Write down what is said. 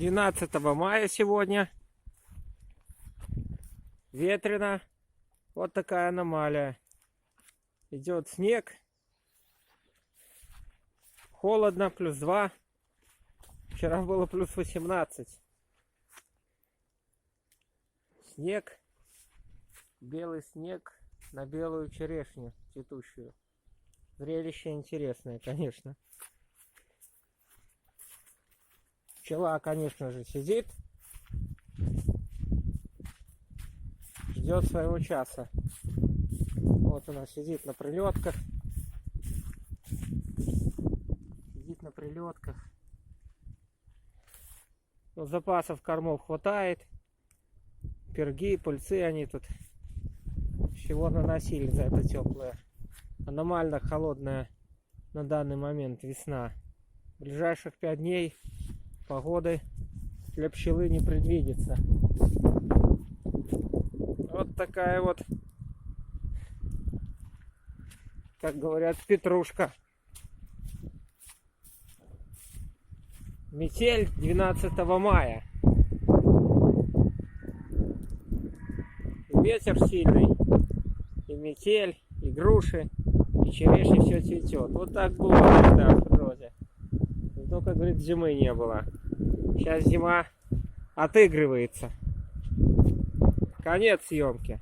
12 мая сегодня. Ветрено. Вот такая аномалия. Идет снег. Холодно, +2. Вчера было +18. Снег. Белый снег на белую черешню цветущую. Зрелище интересное, конечно. Пчела, конечно же, сидит. Ждет своего часа. Вот она сидит на прилетках. Сидит на прилетках. Ну, запасов кормов хватает. Перги, пыльцы они тут всего наносили за это теплое. Аномально холодная на данный момент весна. В ближайших 5 дней погоды для пчелы не предвидится. Вот такая вот, как говорят, петрушка. Метель 12 мая. Ветер сильный, и метель, и груши, и черешня, все цветет. Вот так было всегда в природе. Но, как говорит, зимы не было. Сейчас зима отыгрывается. Конец съемки.